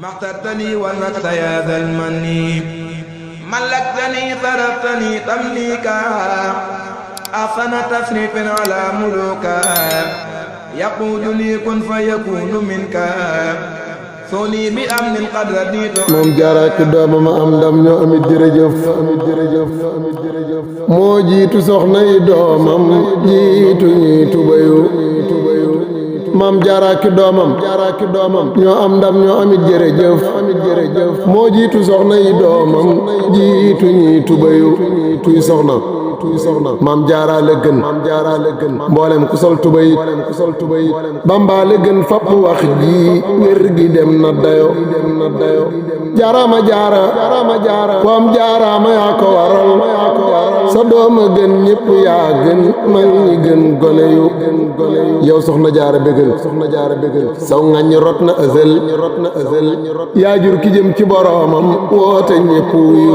ما اخترتني والمكت يا ذا المن ملكتني ضربتني تمليكا أحسن تصريف على ملوكا يقول لي كن فيكون منك سوني بأمن قد رديت moom Jaara ki doomam am ndam ñoo amit jërëjëf moo jiitu soxna yi doomam jiitu ñi tubayu maam Jaara ki doomam ñoo am ndam ñoo amit jërëjëf moo jiitu soxna yi doomam jiitu ñi tubayu kuy soxna maam Jaara la gën mboolem ku sol tuba yi Bamba la gën fapp wax ji wér gi dem na dayo jaaraama jaara ku am jaaraama yaa ko waral sa dooma gën ñépp yaa gën mag ñi gën gone yu yow soxna jaara bégal saw ngañ rot na ësël yaa jur ki jëm ci boroomam woote ñépp wuyu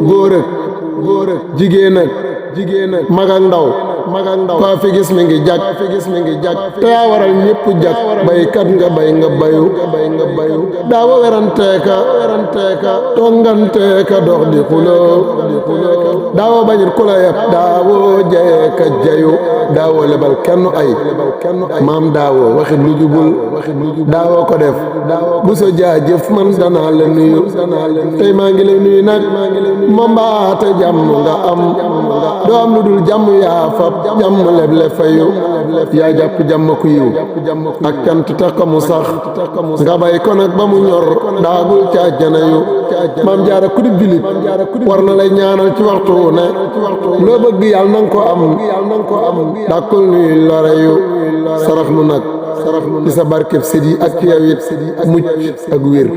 góor ak jigéen ak mag ak ndaw koo fi gis mi ngi jag te yaa waral ñépp jag baykat nga bay nga bayu daawa weranteeka tonganteeka dox di xuloo daawa bañit ku la yab daawoo jayeeka jayu daawoo lebal kenn ay maam daawoo waxit lu jubul daawoo ko def bu so jaajëf man danaa la nuyu tey maa ngi lay nuyu nag ma mbaate jàmm nga am doo am lu dul jàmm yaa fab jàmm leble fayu yaa jàpp jàmm ku yiw ak cant tax ko mu sax nga bay ko nag ba mu ñor daagul ca àjjana yu maam Jaara ku di jullit war na lay ñaanal ci waxtu wu ne loo bëgg yàlla nanga ko am dàkkul nuy lore yu sarax nu nag ci sa barkeb sëdi ak ci yow it mucc ak wér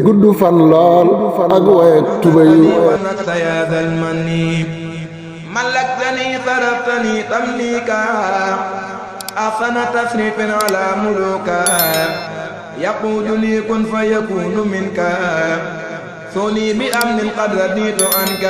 gudd fan lool ak woy ak tuba yu ملكتني ضربتني تمليكا أحسن تصريف على ملوكا يقول لي كن فيكون منك سوني بأمن قد رديت عنك